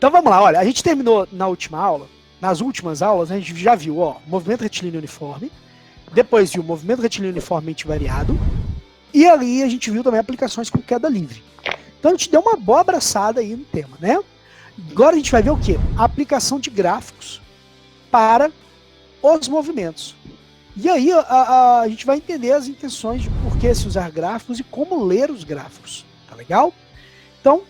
Então vamos lá, olha, a gente terminou na última aula, nas últimas aulas, a gente já viu, ó, movimento retilíneo uniforme, depois viu movimento retilíneo uniformemente variado, e ali a gente viu também aplicações com queda livre. Então a gente deu uma boa abraçada aí no tema, né? Agora a gente vai ver o quê? A aplicação de gráficos para os movimentos. E aí a gente vai entender as intenções de por que se usar gráficos e como ler os gráficos, tá legal? Então,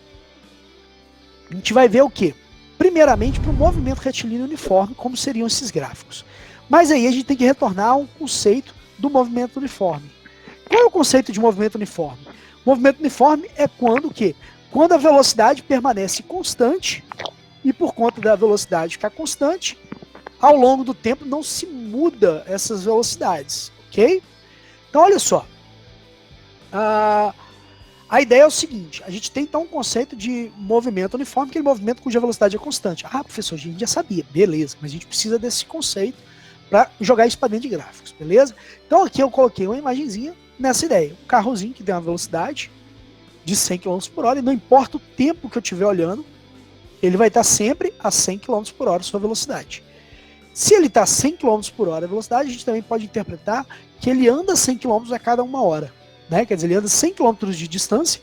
a gente vai ver o quê? Primeiramente, para o movimento retilíneo uniforme, como seriam esses gráficos. Mas aí a gente tem que retornar a um conceito do movimento uniforme. Qual é o conceito de movimento uniforme? O movimento uniforme é quando o quê? Quando a velocidade permanece constante e por conta da velocidade ficar constante, ao longo do tempo não se muda essas velocidades, ok? Então, olha só. A ideia é o seguinte, a gente tem então um conceito de movimento uniforme, aquele movimento cuja velocidade é constante. Ah, professor, a gente já sabia, beleza, mas a gente precisa desse conceito para jogar isso para dentro de gráficos, beleza? Então aqui eu coloquei uma imagenzinha nessa ideia, um carrozinho que tem uma velocidade de 100 km por hora, e não importa o tempo que eu estiver olhando, ele vai estar sempre a 100 km por hora sua velocidade. Se ele está a 100 km por hora a velocidade, a gente também pode interpretar que ele anda 100 km a cada uma hora. Né? Quer dizer, ele anda 100 km de distância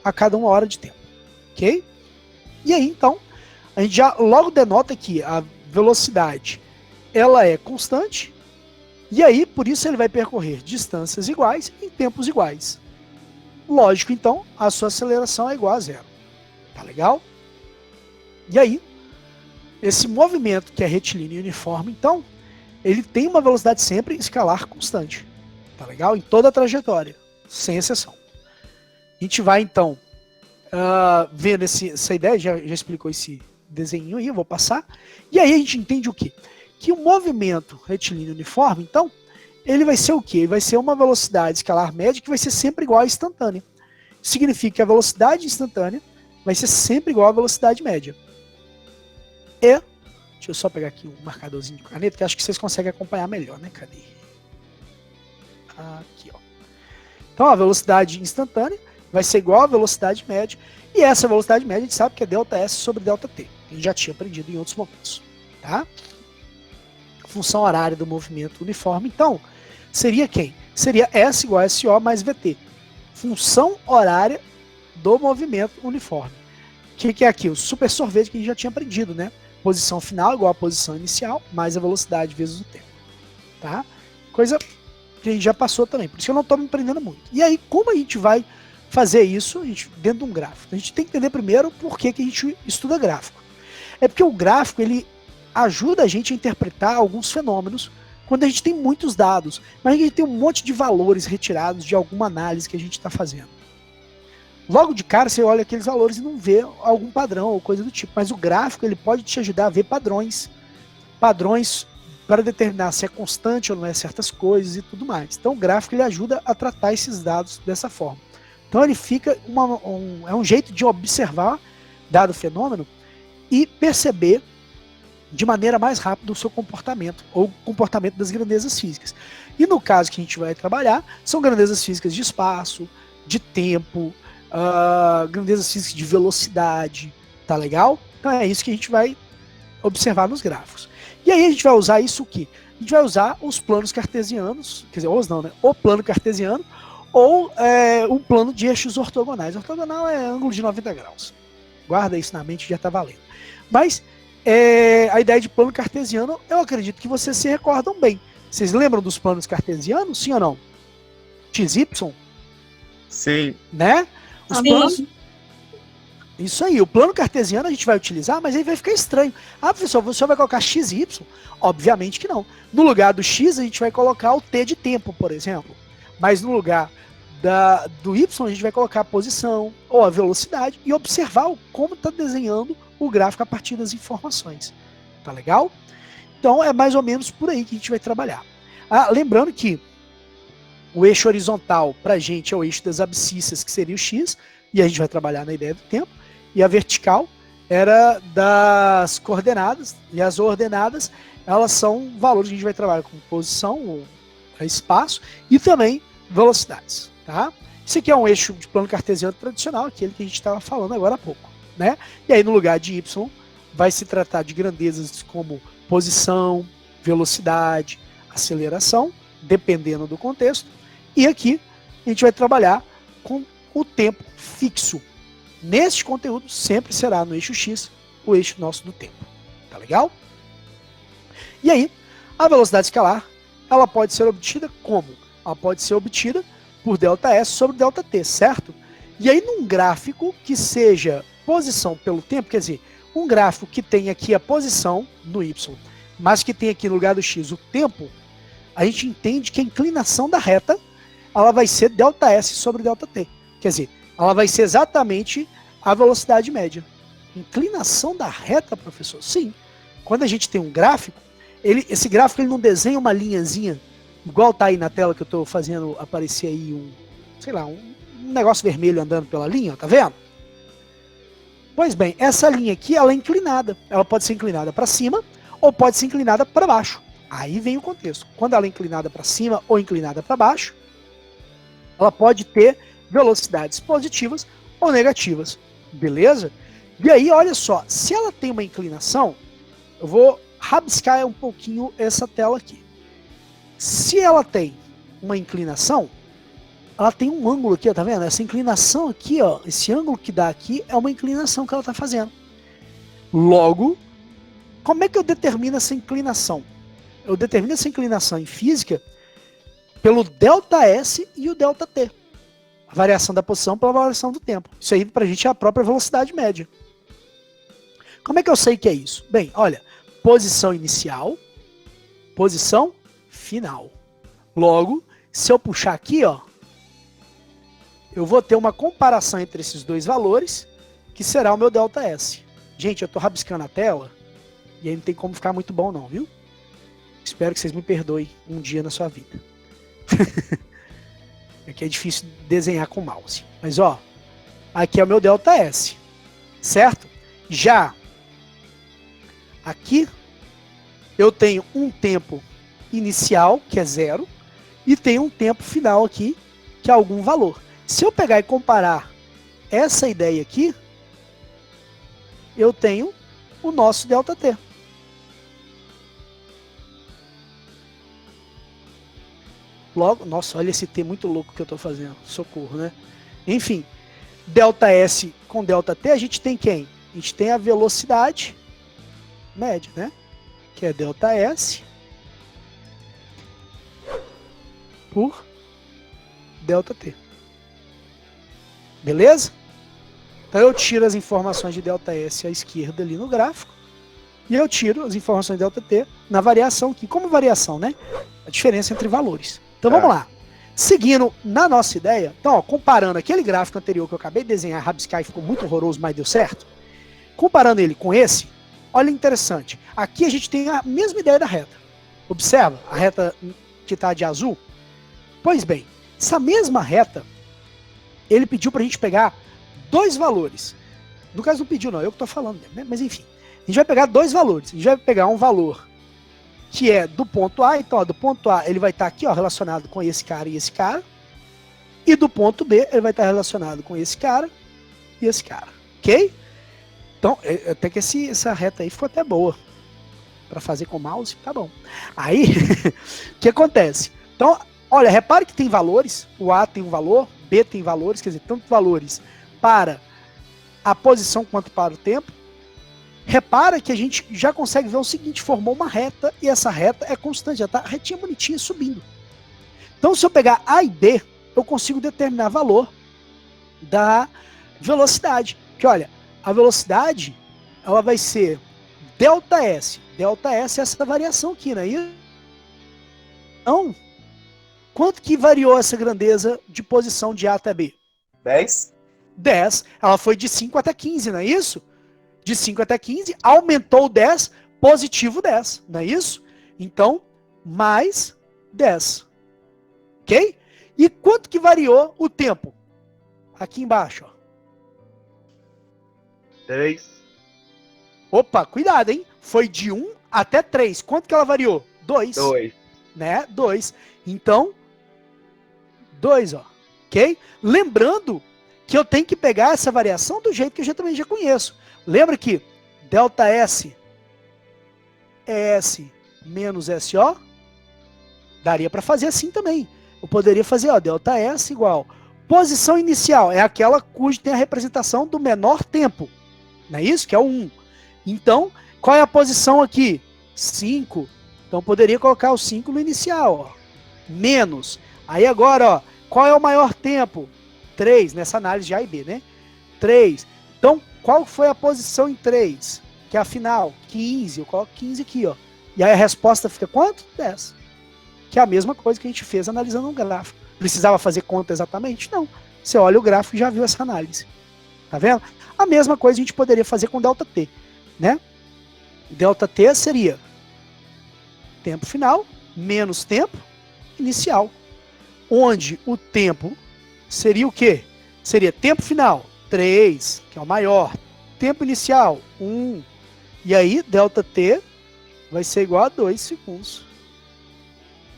a cada uma hora de tempo, ok? E aí, então, a gente já logo denota que a velocidade, ela é constante, e aí, por isso, ele vai percorrer distâncias iguais em tempos iguais. Lógico, então, a sua aceleração é igual a zero, tá legal? E aí, esse movimento que é retilíneo e uniforme, então, ele tem uma velocidade sempre escalar constante, tá legal? Em toda a trajetória. Sem exceção. A gente vai então vendo essa ideia, já explicou esse desenho aí, eu vou passar. E aí a gente entende o quê? Que o movimento retilíneo uniforme, então, ele vai ser o quê? Ele vai ser uma velocidade escalar média que vai ser sempre igual à instantânea. Significa que a velocidade instantânea vai ser sempre igual à velocidade média. E, deixa eu só pegar aqui um marcadorzinho de caneta, que acho que vocês conseguem acompanhar melhor, né? Cadê? Aqui, ó. Então a velocidade instantânea vai ser igual à velocidade média, e essa velocidade média a gente sabe que é ΔS sobre ΔT. A gente já tinha aprendido em outros momentos. Tá? A função horária do movimento uniforme, então, seria quem? Seria S igual a SO mais VT. Função horária do movimento uniforme. O que é aqui? O super sorvete que a gente já tinha aprendido, né? Posição final igual a posição inicial, mais a velocidade vezes o tempo. Tá? Coisa que a gente já passou também, por isso que eu não estou me prendendo muito. E aí, como a gente vai fazer isso dentro de um gráfico? A gente tem que entender primeiro por que a gente estuda gráfico. É porque o gráfico, ele ajuda a gente a interpretar alguns fenômenos quando a gente tem muitos dados, mas a gente tem um monte de valores retirados de alguma análise que a gente está fazendo. Logo de cara, você olha aqueles valores e não vê algum padrão ou coisa do tipo, mas o gráfico, ele pode te ajudar a ver padrões para determinar se é constante ou não é certas coisas e tudo mais. Então o gráfico ele ajuda a tratar esses dados dessa forma. Então ele fica é um jeito de observar dado fenômeno e perceber de maneira mais rápida o seu comportamento ou o comportamento das grandezas físicas. E no caso que a gente vai trabalhar, são grandezas físicas de espaço, de tempo, grandezas físicas de velocidade, tá legal? Então é isso que a gente vai observar nos gráficos. E aí a gente vai usar isso o quê? A gente vai usar os planos cartesianos, quer dizer, o plano cartesiano, ou um plano de eixos ortogonais. Ortogonal é ângulo de 90 graus. Guarda isso na mente, já está valendo. Mas a ideia de plano cartesiano, eu acredito que vocês se recordam bem. Vocês lembram dos planos cartesianos, sim ou não? XY? Sim. Né? Os Sim. planos... Isso aí, o plano cartesiano a gente vai utilizar, mas aí vai ficar estranho. Ah, professor, você vai colocar x e y? Obviamente que não. No lugar do x, a gente vai colocar o t de tempo, por exemplo. Mas no lugar do y, a gente vai colocar a posição ou a velocidade e observar como está desenhando o gráfico a partir das informações. Tá legal? Então é mais ou menos por aí que a gente vai trabalhar. Lembrando que o eixo horizontal para a gente é o eixo das abscissas, que seria o x, e a gente vai trabalhar na ideia do tempo. E a vertical era das coordenadas, e as ordenadas, elas são valores que a gente vai trabalhar com posição, espaço, e também velocidades. Tá? Isso aqui é um eixo de plano cartesiano tradicional, aquele que a gente estava falando agora há pouco. Né? E aí no lugar de y, vai se tratar de grandezas como posição, velocidade, aceleração, dependendo do contexto. E aqui a gente vai trabalhar com o tempo fixo. Neste conteúdo sempre será no eixo X, o eixo nosso do tempo. Tá legal? E aí, a velocidade escalar, ela pode ser obtida como? Ela pode ser obtida por ΔS sobre ΔT, certo? E aí, num gráfico que seja posição pelo tempo, quer dizer, um gráfico que tem aqui a posição no Y, mas que tem aqui no lugar do X o tempo, a gente entende que a inclinação da reta ela vai ser ΔS sobre ΔT. Quer dizer, ela vai ser exatamente a velocidade média. Inclinação da reta, professor? Sim. Quando a gente tem um gráfico, esse gráfico ele não desenha uma linhazinha, igual tá aí na tela que eu estou fazendo aparecer aí um negócio vermelho andando pela linha, tá vendo? Pois bem, essa linha aqui ela é inclinada. Ela pode ser inclinada para cima ou pode ser inclinada para baixo. Aí vem o contexto. Quando ela é inclinada para cima ou inclinada para baixo, ela pode ter velocidades positivas ou negativas. Beleza? E aí, olha só, se ela tem uma inclinação, eu vou rabiscar um pouquinho essa tela aqui. Se ela tem uma inclinação, ela tem um ângulo aqui, ó, tá vendo? Essa inclinação aqui, ó, esse ângulo que dá aqui é uma inclinação que ela está fazendo. Logo, como é que eu determino essa inclinação? Eu determino essa inclinação em física pelo ΔS e o ΔT. A variação da posição pela variação do tempo. Isso aí pra gente é a própria velocidade média. Como é que eu sei que é isso? Bem, olha, posição inicial, posição final. Logo, se eu puxar aqui, ó, eu vou ter uma comparação entre esses dois valores, que será o meu ΔS. Gente, eu tô rabiscando a tela, e aí não tem como ficar muito bom não, viu? Espero que vocês me perdoem um dia na sua vida. Aqui é difícil desenhar com mouse. Mas ó, aqui é o meu ΔS, certo? Já aqui eu tenho um tempo inicial, que é 0, e tenho um tempo final aqui, que é algum valor. Se eu pegar e comparar essa ideia aqui, eu tenho o nosso ΔT. Logo, nossa, olha esse T muito louco que eu estou fazendo. Socorro, né? Enfim, ΔS com ΔT, a gente tem quem? A gente tem a velocidade média, né? Que é ΔS por ΔT. Beleza? Então eu tiro as informações de ΔS à esquerda ali no gráfico e eu tiro as informações de ΔT na variação aqui. Como variação, né? A diferença entre valores. Então vamos lá. Seguindo na nossa ideia, então ó, comparando aquele gráfico anterior que eu acabei de desenhar, rabiscar e ficou muito horroroso, mas deu certo. Comparando ele com esse, olha interessante. Aqui a gente tem a mesma ideia da reta. Observa a reta que está de azul? Pois bem, essa mesma reta, ele pediu para a gente pegar dois valores. No caso não pediu não, eu que estou falando, né? Mas enfim. A gente vai pegar dois valores. A gente vai pegar um valor que é do ponto A, então ó, do ponto A ele vai estar aqui ó, relacionado com esse cara e esse cara, e do ponto B ele vai estar relacionado com esse cara e esse cara, ok? Então, até que essa reta aí ficou até boa, para fazer com o mouse, tá bom. Aí, o que acontece? Então, olha, repare que tem valores, o A tem um valor, B tem valores, quer dizer, tanto valores para a posição quanto para o tempo. Repara que a gente já consegue ver o seguinte, formou uma reta e essa reta é constante, já está retinha bonitinha subindo. Então se eu pegar A e B, eu consigo determinar valor da velocidade. Que olha, a velocidade ela vai ser ΔS. ΔS é essa variação aqui, né? Então, quanto que variou essa grandeza de posição de A até B? 10. 10. Ela foi de 5 até 15, não é isso? De 5 até 15, aumentou 10, positivo 10, não é isso? Então, mais 10. Ok? E quanto que variou o tempo? Aqui embaixo, ó. 3. Opa, cuidado, hein? Foi de 1 até 3. Quanto que ela variou? 2. 2. Né? 2. Então, 2, ó. Ok? Lembrando que eu tenho que pegar essa variação do jeito que eu também já conheço. Lembra que delta S é S menos SO? Daria para fazer assim também. Eu poderia fazer, ó, delta S igual. Posição inicial é aquela cuja tem a representação do menor tempo. Não é isso? Que é o 1. Então, qual é a posição aqui? 5. Então, poderia colocar o 5 no inicial, ó. Menos. Aí agora, ó, qual é o maior tempo? 3, nessa análise de A e B, né? 3. Então, qual foi a posição em 3? Que é a final, 15. Eu coloco 15 aqui, ó. E aí a resposta fica quanto? 10. Que é a mesma coisa que a gente fez analisando um gráfico. Precisava fazer conta exatamente? Não. Você olha o gráfico e já viu essa análise. Tá vendo? A mesma coisa a gente poderia fazer com delta T, né? Delta T seria tempo final menos tempo inicial. Onde o tempo seria o quê? Seria tempo final, 3, que é o maior. Tempo inicial, 1. E aí, delta T vai ser igual a 2 segundos.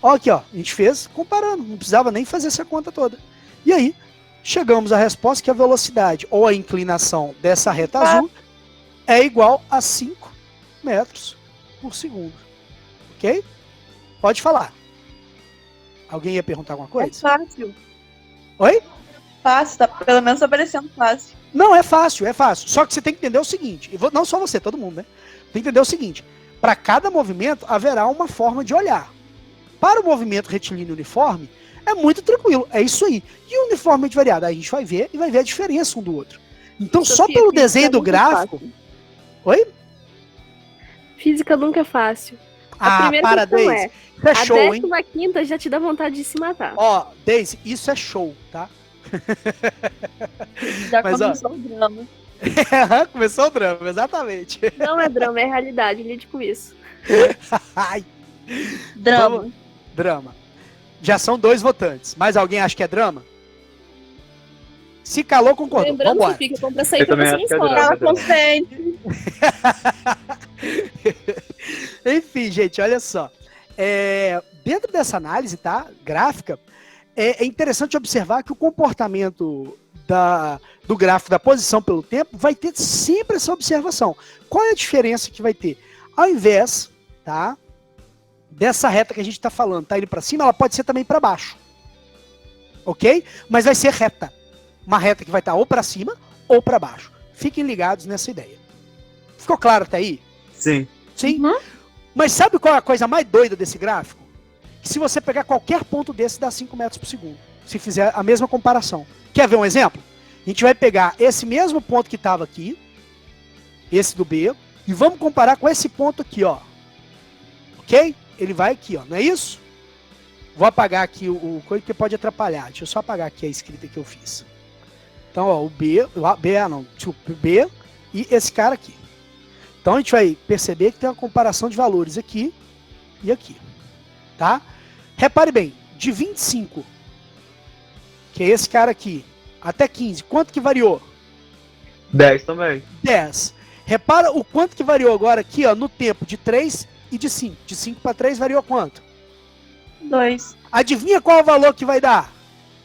Ó, aqui, ó, a gente fez comparando, não precisava nem fazer essa conta toda. E aí, chegamos à resposta que a velocidade ou a inclinação dessa reta azul é igual a 5 metros por segundo. Ok? Pode falar. Alguém ia perguntar alguma coisa? É fácil. Oi? Fácil, tá pelo menos aparecendo fácil. Não, é fácil, é fácil. Só que você tem que entender o seguinte, não só você, todo mundo, né? Tem que entender o seguinte, para cada movimento haverá uma forma de olhar. Para o movimento retilíneo uniforme, é muito tranquilo, é isso aí. E o uniformemente variado, aí a gente vai ver e vai ver a diferença um do outro. Então, Sofia, só pelo física desenho do nunca é gráfico... fácil. Oi? Física nunca é fácil. A Ah, primeira para, questão Deise. é, Isso é a show, hein? 15ª já te dá vontade de se matar. Ó, Deise, isso é show, tá? Já Mas, ó, começou o drama. começou o drama, exatamente. Não é drama, é realidade, lide com isso. Ai, Drama. vamos- drama. Já são 2 votantes. Mais alguém acha que é drama? Se calou, concordou. Lembrando, Vambora. Sofia, que compra sair Eu pra também você acho na que é escola. drama. Ela consente. Enfim, gente, olha só. Dentro dessa análise, tá, gráfica, é interessante observar que o comportamento do gráfico da posição pelo tempo vai ter sempre essa observação. Qual é a diferença que vai ter? Ao invés, tá, dessa reta que a gente está falando, tá indo para cima, ela pode ser também para baixo. Ok? Mas vai ser reta. Uma reta que vai estar ou para cima ou para baixo. Fiquem ligados nessa ideia. Ficou claro até aí? Sim. Sim? Uhum. Mas sabe qual é a coisa mais doida desse gráfico? Que se você pegar qualquer ponto desse, dá 5 metros por segundo. Se fizer a mesma comparação. Quer ver um exemplo? A gente vai pegar esse mesmo ponto que estava aqui, esse do B, e vamos comparar com esse ponto aqui, ó. Ok? Ele vai aqui, ó. Não é isso? Vou apagar aqui o coisa que pode atrapalhar. Deixa eu só apagar aqui a escrita que eu fiz. Então, ó, o B e esse cara aqui. Então a gente vai perceber que tem uma comparação de valores aqui e aqui, tá? Repare bem, de 25, que é esse cara aqui, até 15, quanto que variou? 10 também. 10. Repara o quanto que variou agora aqui, ó, no tempo de 3 e de 5. De 5 para 3 variou quanto? 2. Adivinha qual é o valor que vai dar?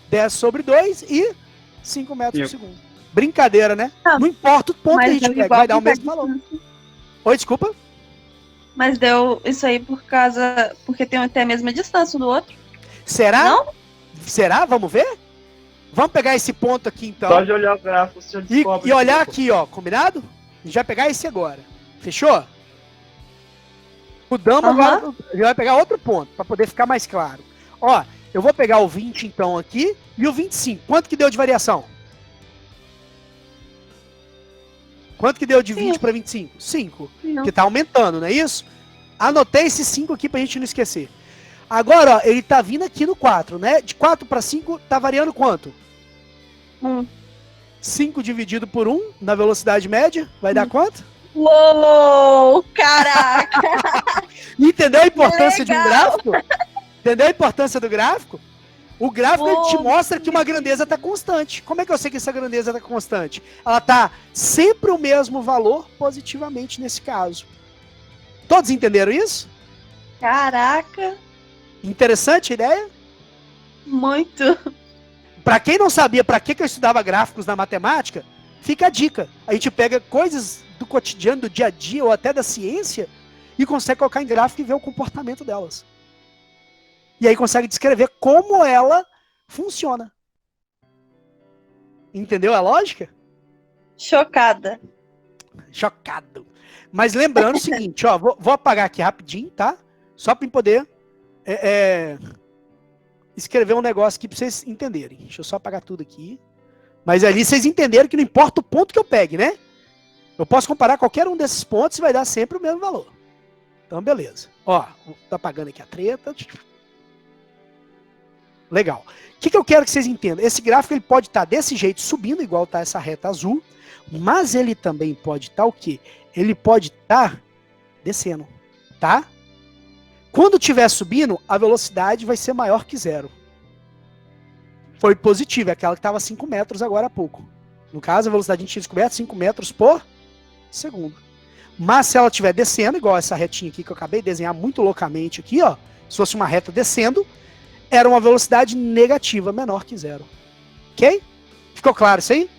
10 sobre 2 e 5 metros por Cinco. segundo. Brincadeira, né? Ah, Não importa o ponto que a Mas gente deu pega, igual vai dar o porque mesmo tá valor. distância. Oi, desculpa? Mas deu isso aí porque tem até a mesma distância um do outro. Será? Não? Será? Vamos ver? Vamos pegar esse ponto aqui então. Só de olhar o gráfico, você já E, descobre. e olhar que- aqui, ó, combinado? A gente vai pegar esse agora. Fechou? Mudamos Aham. agora. A gente vai pegar outro ponto, para poder ficar mais claro. Ó, eu vou pegar o 20 então aqui e o 25. Quanto que deu de variação? Quanto que deu de 20 para 25? 5. Não. Porque tá aumentando, não é isso? Anotei esses 5 aqui pra gente não esquecer. Agora, ó, ele tá vindo aqui no 4, né? De 4 para 5, tá variando quanto? 1. 5 dividido por 1 na velocidade média, vai dar quanto? Uou! Caraca! Entendeu a importância de um legal! gráfico? Entendeu a importância do gráfico? O gráfico ele te Pô, mostra que uma grandeza está constante. Como é que eu sei que essa grandeza está constante? Ela está sempre o mesmo valor positivamente nesse caso. Todos entenderam isso? Caraca! Interessante a ideia? Muito! Para quem não sabia para que eu estudava gráficos na matemática, fica a dica. A gente pega coisas do cotidiano, do dia a dia, ou até da ciência, e consegue colocar em gráfico e ver o comportamento delas. E aí consegue descrever como ela funciona. Entendeu a lógica? Chocada. Chocado. Mas lembrando o seguinte, ó, vou apagar aqui rapidinho, tá? Só para poder escrever um negócio aqui para vocês entenderem. Deixa eu só apagar tudo aqui. Mas ali vocês entenderam que não importa o ponto que eu pegue, né? Eu posso comparar qualquer um desses pontos e vai dar sempre o mesmo valor. Então, beleza. Ó, tô apagando aqui a treta. Legal. O que eu quero que vocês entendam? Esse gráfico ele pode estar desse jeito, subindo, igual tá essa reta azul, mas ele também pode estar o quê? Ele pode estar descendo, tá? Quando estiver subindo, a velocidade vai ser maior que zero. Foi positiva, é aquela que estava 5 metros agora há pouco. No caso, a velocidade a gente tinha descoberto 5 metros por segundo. Mas se ela estiver descendo, igual essa retinha aqui que eu acabei de desenhar muito loucamente aqui, ó, se fosse uma reta descendo, era uma velocidade negativa, menor que zero. Ok? Ficou claro isso aí?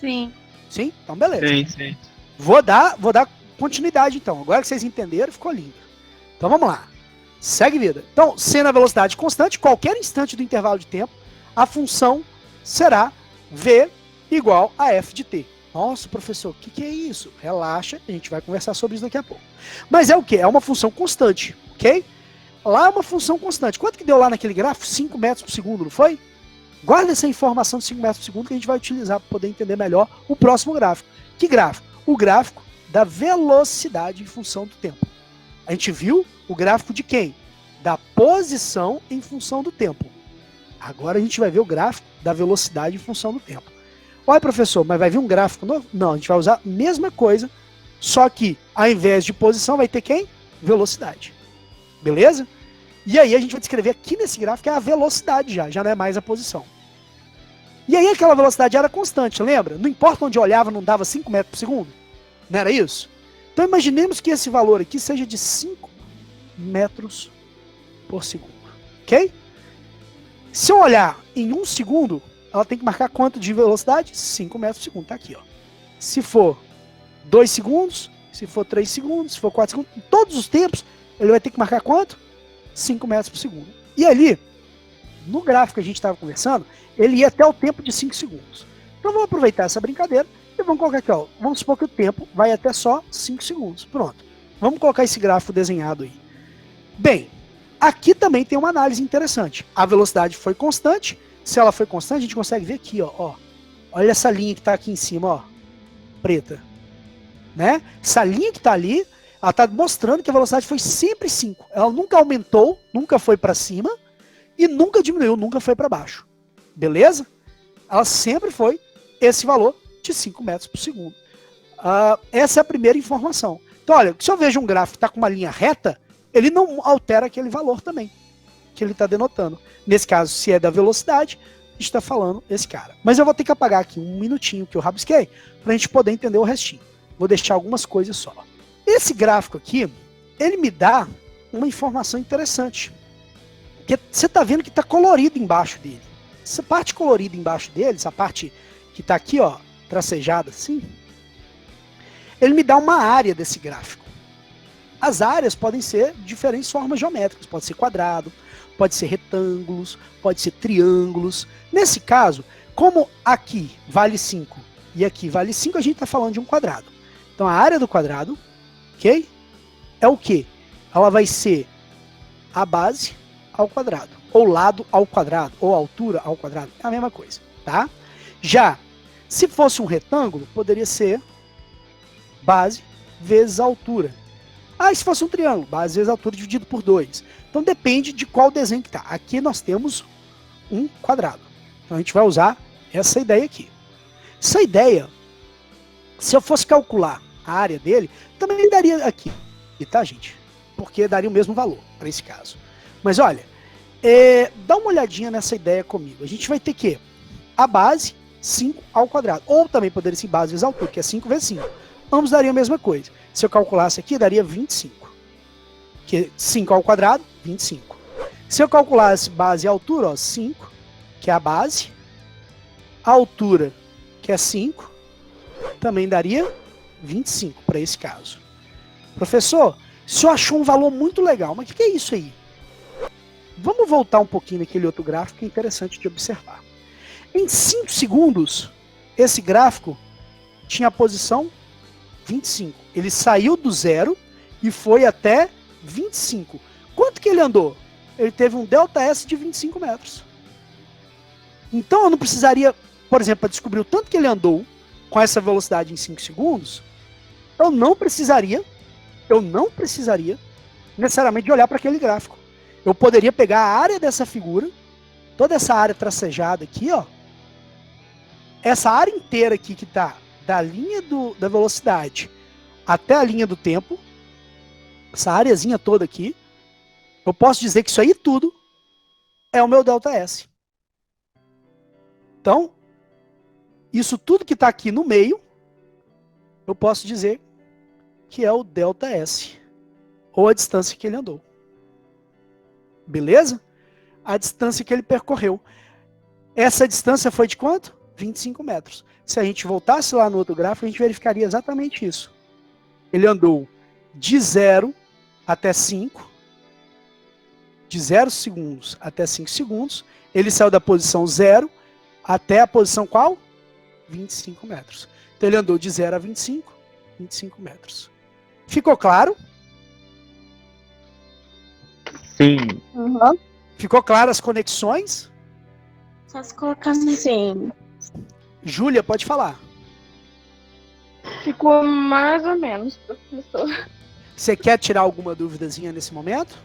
Sim. Sim? Então beleza. Sim, sim. Vou dar continuidade então. Agora que vocês entenderam, ficou lindo. Então vamos lá. Segue vida. Então, sendo a velocidade constante, qualquer instante do intervalo de tempo, a função será v igual a f de t. Nossa, professor, o que é isso? Relaxa, a gente vai conversar sobre isso daqui a pouco. Mas é o quê? É uma função constante, ok? Lá é uma função constante. Quanto que deu lá naquele gráfico? 5 metros por segundo, não foi? Guarda essa informação de 5 metros por segundo que a gente vai utilizar para poder entender melhor o próximo gráfico. Que gráfico? O gráfico da velocidade em função do tempo. A gente viu o gráfico de quem? Da posição em função do tempo. Agora a gente vai ver o gráfico da velocidade em função do tempo. Olha, professor, mas vai vir um gráfico novo? Não, a gente vai usar a mesma coisa, só que ao invés de posição vai ter quem? Velocidade. Beleza? E aí a gente vai descrever aqui nesse gráfico a velocidade já não é mais a posição. E aí aquela velocidade era constante, lembra? Não importa onde eu olhava, não dava 5 metros por segundo? Não era isso? Então imaginemos que esse valor aqui seja de 5 metros por segundo. Ok? Se eu olhar em 1 segundo, ela tem que marcar quanto de velocidade? 5 metros por segundo. Tá aqui, ó. Se for 2 segundos, se for 3 segundos, se for 4 segundos, em todos os tempos, ele vai ter que marcar quanto? 5 metros por segundo. E ali, no gráfico que a gente estava conversando, ele ia até o tempo de 5 segundos. Então vamos aproveitar essa brincadeira e vamos colocar aqui, ó. Vamos supor que o tempo vai até só 5 segundos. Pronto. Vamos colocar esse gráfico desenhado aí. Bem, aqui também tem uma análise interessante. A velocidade foi constante. Se ela foi constante, a gente consegue ver aqui, ó. Olha essa linha que está aqui em cima, ó. Preta. Né? Essa linha que está ali, ela está mostrando que a velocidade foi sempre 5. Ela nunca aumentou, nunca foi para cima e nunca diminuiu, nunca foi para baixo. Beleza? Ela sempre foi esse valor de 5 metros por segundo. Essa é a primeira informação. Então, olha, se eu vejo um gráfico que está com uma linha reta, ele não altera aquele valor também que ele está denotando. Nesse caso, se é da velocidade, a gente está falando esse cara. Mas eu vou ter que apagar aqui um minutinho que eu rabisquei para a gente poder entender o restinho. Vou deixar algumas coisas só. Esse gráfico aqui, ele me dá uma informação interessante. Que você está vendo que está colorido embaixo dele. Essa parte colorida embaixo dele, essa parte que está aqui, ó, tracejada assim, ele me dá uma área desse gráfico. As áreas podem ser diferentes formas geométricas. Pode ser quadrado, pode ser retângulos, pode ser triângulos. Nesse caso, como aqui vale 5 e aqui vale 5, a gente está falando de um quadrado. Então a área do quadrado, ok? É o quê? Ela vai ser a base ao quadrado, ou lado ao quadrado, ou altura ao quadrado. É a mesma coisa, tá? Já, se fosse um retângulo, poderia ser base vezes altura. Ah, e se fosse um triângulo? Base vezes altura dividido por 2. Então depende de qual desenho que está. Aqui nós temos um quadrado. Então a gente vai usar essa ideia aqui. Essa ideia, se eu fosse calcular a área dele, também daria aqui, tá, gente? Porque daria o mesmo valor para esse caso. Mas olha, dá uma olhadinha nessa ideia comigo. A gente vai ter que a base 5 ao quadrado. Ou também poderia ser base vezes altura, que é 5 vezes 5. Ambos dariam a mesma coisa. Se eu calculasse aqui, daria 25. Que 5 ao quadrado, 25. Se eu calculasse base e altura, ó, 5, que é a base. A altura, que é 5, também daria 25 para esse caso. Professor, o senhor achou um valor muito legal, mas o que é isso aí? Vamos voltar um pouquinho naquele outro gráfico que é interessante de observar. Em 5 segundos, esse gráfico tinha a posição 25. Ele saiu do 0 e foi até 25. Quanto que ele andou? Ele teve um ΔS de 25 metros. Então eu não precisaria, por exemplo, para descobrir o tanto que ele andou com essa velocidade em 5 segundos, eu não precisaria necessariamente de olhar para aquele gráfico. Eu poderia pegar a área dessa figura, toda essa área tracejada aqui, ó, essa área inteira aqui que está da linha da velocidade até a linha do tempo, essa areazinha toda aqui, eu posso dizer que isso aí tudo é o meu ΔS. Então, isso tudo que está aqui no meio, eu posso dizer que é o ΔS, ou a distância que ele andou. Beleza? A distância que ele percorreu. Essa distância foi de quanto? 25 metros. Se a gente voltasse lá no outro gráfico, a gente verificaria exatamente isso. Ele andou de 0 até 5, de 0 segundos até 5 segundos. Ele saiu da posição 0 até a posição qual? 25 metros. Então ele andou de 0 a 25 metros. Ficou claro? Sim. Uhum. Ficou claro as conexões? Só se colocar assim. Júlia, pode falar. Ficou mais ou menos, professor. Você quer tirar alguma duvidazinha nesse momento?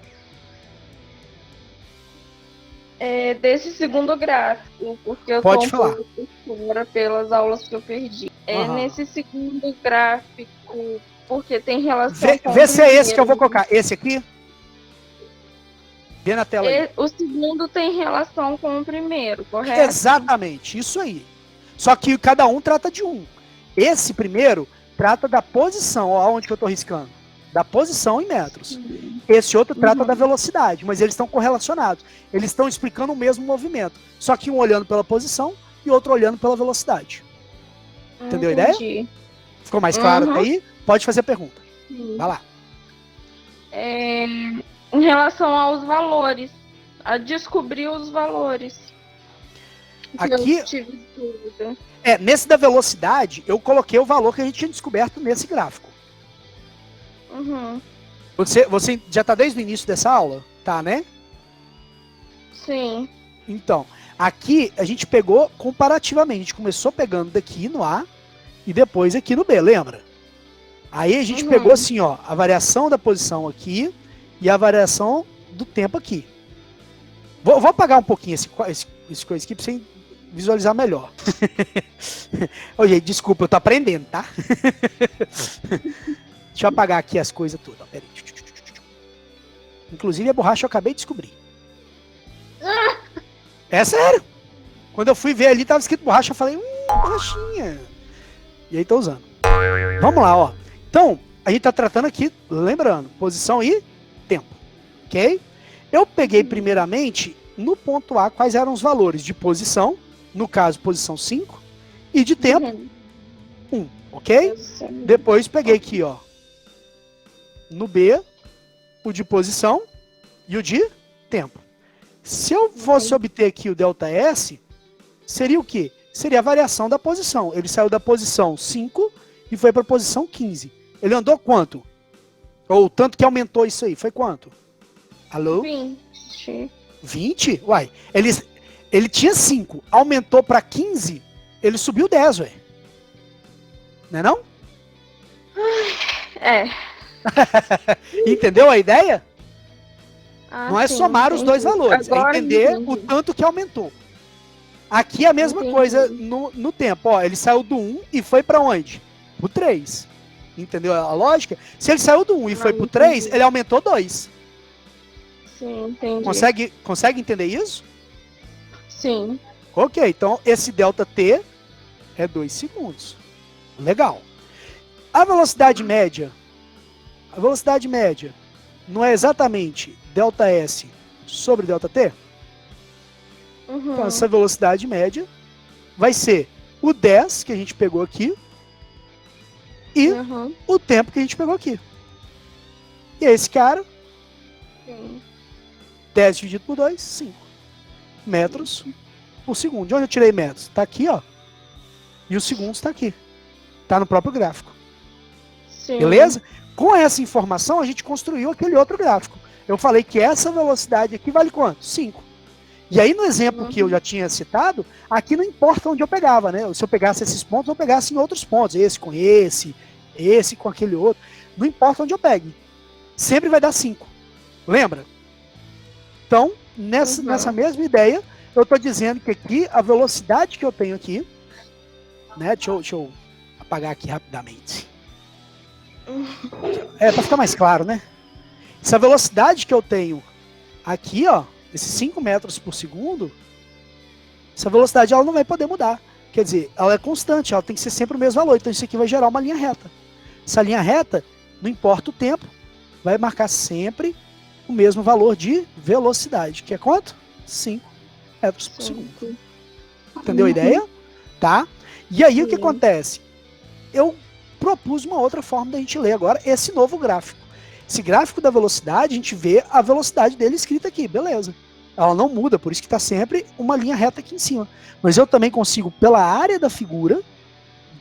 Desse segundo gráfico, porque eu Pode tô falar. um pouco por fora pelas aulas que eu perdi. Aham. Nesse segundo gráfico, porque tem relação com Vê o se é esse que eu vou primeiro. colocar. Esse aqui? Vê na tela aí. O segundo tem relação com o primeiro, correto? Exatamente, isso aí. Só que cada um trata de um. Esse primeiro trata da posição, ó, onde que eu estou riscando. Da posição em metros. Esse outro trata da velocidade, mas eles estão correlacionados. Eles estão explicando o mesmo movimento. Só que um olhando pela posição e outro olhando pela velocidade. Entendeu a ideia? Entendi. Ficou mais claro Uhum. até aí? Pode fazer pergunta. Sim. Vai lá. Em relação aos valores, a descobrir os valores. Que Aqui- eu tive dúvida. Nesse da velocidade, eu coloquei o valor que a gente tinha descoberto nesse gráfico. Uhum. Você já está desde o início dessa aula? Tá, né? Sim. Então, aqui a gente pegou comparativamente. A gente começou pegando daqui no A e depois aqui no B, lembra? Aí a gente pegou assim, ó, a variação da posição aqui e a variação do tempo aqui. Vou apagar um pouquinho esse coisa aqui para você visualizar melhor. Ô, gente, desculpa, eu tô aprendendo, tá? Deixa eu apagar aqui as coisas todas. Pera aí. Inclusive a borracha eu acabei de descobrir. É sério. Quando eu fui ver ali, tava escrito borracha, eu falei, borrachinha. E aí tô usando. Vamos lá, ó. Então, a gente tá tratando aqui, lembrando, posição e tempo. Ok? Eu peguei primeiramente, no ponto A, quais eram os valores de posição, no caso, posição 5, e de tempo, 1. Ok? Depois peguei aqui, ó, no B, o de posição e o de tempo. Se eu fosse obter aqui o ΔS, seria o quê? Seria a variação da posição. Ele saiu da posição 5 e foi para a posição 15. Ele andou quanto? Ou tanto que aumentou isso aí, foi quanto? Alô? 20. 20? Uai, ele tinha 5, aumentou para 15, ele subiu 10, ué. Não é não? Entendeu a ideia? Não é somar os dois valores, Agora é entender entendi. o tanto que aumentou. Aqui é a mesma Entendi. coisa no tempo. Ó, ele saiu do 1 e foi para onde? Pro 3. Entendeu a lógica? Se ele saiu do 1 e foi pro 3, ele aumentou 2. Sim, entendi. Consegue entender isso? Sim. Ok, então esse ΔT é 2 segundos. Legal. A velocidade média não é exatamente ΔS sobre ΔT? Então essa velocidade média vai ser o 10 que a gente pegou aqui e Uhum. o tempo que a gente pegou aqui. E esse cara, Sim. 10 dividido por 2, 5 metros por segundo. De onde eu tirei metros? Tá aqui, ó. E os segundos tá aqui. Tá no próprio gráfico. Sim. Beleza? Com essa informação, a gente construiu aquele outro gráfico. Eu falei que essa velocidade aqui vale quanto? 5. E aí, no exemplo que eu já tinha citado, aqui não importa onde eu pegava, né? Se eu pegasse esses pontos, eu pegasse em outros pontos. Esse com aquele outro. Não importa onde eu pegue. Sempre vai dar 5. Lembra? Então, nessa mesma ideia, eu estou dizendo que aqui, a velocidade que eu tenho aqui, né? Deixa eu apagar aqui rapidamente. Para ficar mais claro, né? Essa velocidade que eu tenho aqui, ó, esses 5 metros por segundo, essa velocidade ela não vai poder mudar. Quer dizer, ela é constante, ela tem que ser sempre o mesmo valor. Então isso aqui vai gerar uma linha reta. Essa linha reta, não importa o tempo, vai marcar sempre o mesmo valor de velocidade, que é quanto? 5 metros por segundo. Entendeu a ideia? Tá? E aí o que acontece? Eu propus uma outra forma da gente ler agora esse novo gráfico. Esse gráfico da velocidade, a gente vê a velocidade dele escrita aqui, beleza. Ela não muda, por isso que está sempre uma linha reta aqui em cima. Mas eu também consigo, pela área da figura,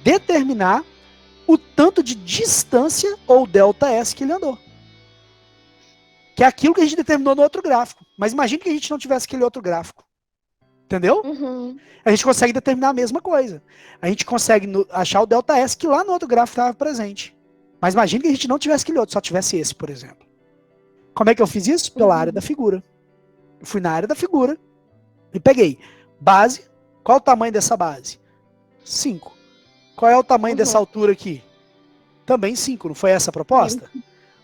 determinar o tanto de distância, ou ΔS, que ele andou. Que é aquilo que a gente determinou no outro gráfico. Mas imagine que a gente não tivesse aquele outro gráfico. Entendeu? Uhum. A gente consegue determinar a mesma coisa. A gente consegue achar o ΔS que lá no outro gráfico estava presente. Mas imagine que a gente não tivesse aquele outro, só tivesse esse, por exemplo. Como é que eu fiz isso? Pela área da figura. Eu fui na área da figura e peguei base. Qual o tamanho dessa base? 5. Qual é o tamanho dessa altura aqui? Também 5, não foi essa a proposta?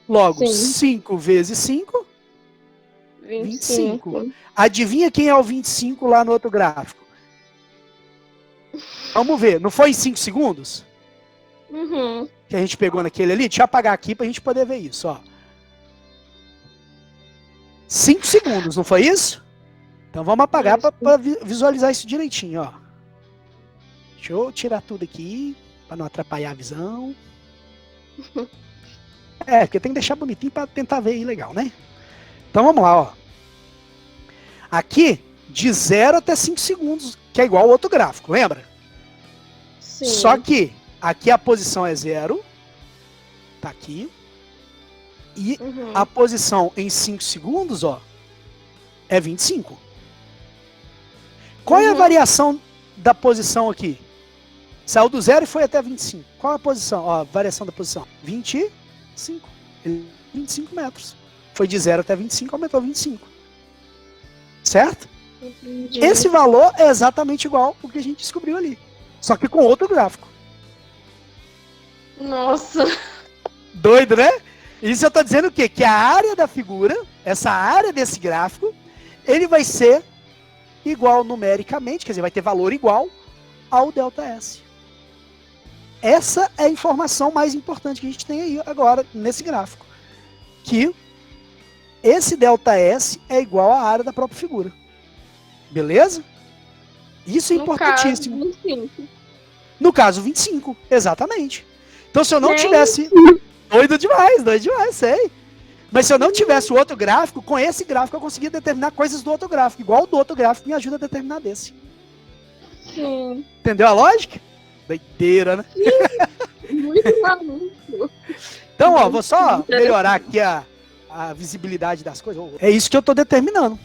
Logo, 5 vezes 5, 25. Adivinha quem é o 25 lá no outro gráfico? Vamos ver, não foi em 5 segundos? Uhum. Que a gente pegou naquele ali? Deixa eu apagar aqui pra gente poder ver isso, ó. 5 segundos, não foi isso? Então vamos apagar para visualizar isso direitinho, ó. Deixa eu tirar tudo aqui, para não atrapalhar a visão. Porque tem que deixar bonitinho para tentar ver aí legal, né? Então vamos lá, ó. Aqui, de 0 até 5 segundos, que é igual ao outro gráfico, lembra? Sim. Só que aqui a posição é 0, tá aqui. E a posição em 5 segundos, ó, é 25. Qual é a variação da posição aqui? Saiu do 0 e foi até 25. Qual é a posição? Ó, a variação da posição? 25. 25 metros. Foi de 0 até 25, aumentou 25. Certo? Entendi. Esse valor é exatamente igual ao que a gente descobriu ali. Só que com outro gráfico. Nossa. Doido, né? Isso eu tô dizendo o quê? Que a área da figura, essa área desse gráfico, ele vai ser igual numericamente, quer dizer, vai ter valor igual ao ΔS. Essa é a informação mais importante que a gente tem aí agora nesse gráfico. Que esse ΔS é igual à área da própria figura. Beleza? Isso é importantíssimo. No caso, 25. No caso, 25, exatamente. Então se eu não Gente. tivesse... Doido demais, sei. Mas se eu não tivesse o outro gráfico, com esse gráfico eu conseguia determinar coisas do outro gráfico. Igual o do outro gráfico me ajuda a determinar desse. Sim. Entendeu a lógica? Doideira, né? Muito maluco. Então, ó, vou só melhorar aqui a visibilidade das coisas. É isso que eu tô determinando.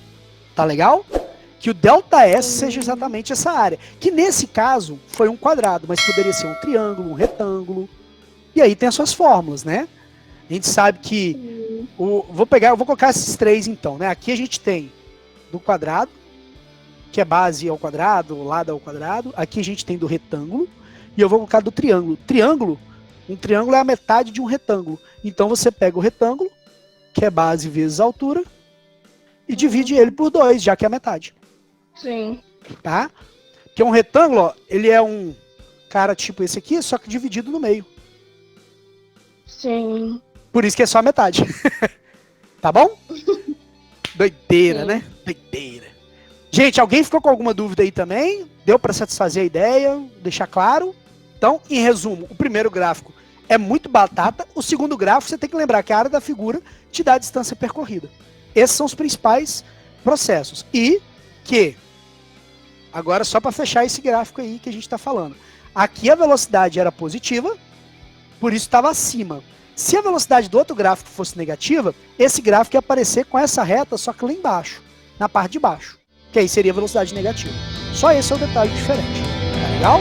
Tá legal? Que o ΔS seja exatamente essa área. Que nesse caso foi um quadrado, mas poderia ser um triângulo, um retângulo. E aí tem as suas fórmulas, né? A gente sabe que... vou colocar esses três então, né? Aqui a gente tem do quadrado, que é base ao quadrado, lado ao quadrado. Aqui a gente tem do retângulo. E eu vou colocar do triângulo. Um triângulo é a metade de um retângulo. Então você pega o retângulo, que é base vezes altura, e divide ele por 2, já que é a metade. Sim. Tá? Porque um retângulo, ó, ele é um cara tipo esse aqui, só que dividido no meio. Sim. Por isso que é só a metade. Tá bom? Doideira, Sim. né? Doideira. Gente, alguém ficou com alguma dúvida aí também? Deu para satisfazer a ideia? Deixar claro? Então, em resumo, o primeiro gráfico é muito batata. O segundo gráfico, você tem que lembrar que a área da figura te dá a distância percorrida. Esses são os principais processos. E que, agora só para fechar esse gráfico aí que a gente está falando, aqui a velocidade era positiva, por isso estava acima. Se a velocidade do outro gráfico fosse negativa, esse gráfico ia aparecer com essa reta, só que lá embaixo, na parte de baixo, que aí seria a velocidade negativa. Só esse é o detalhe diferente. Tá legal?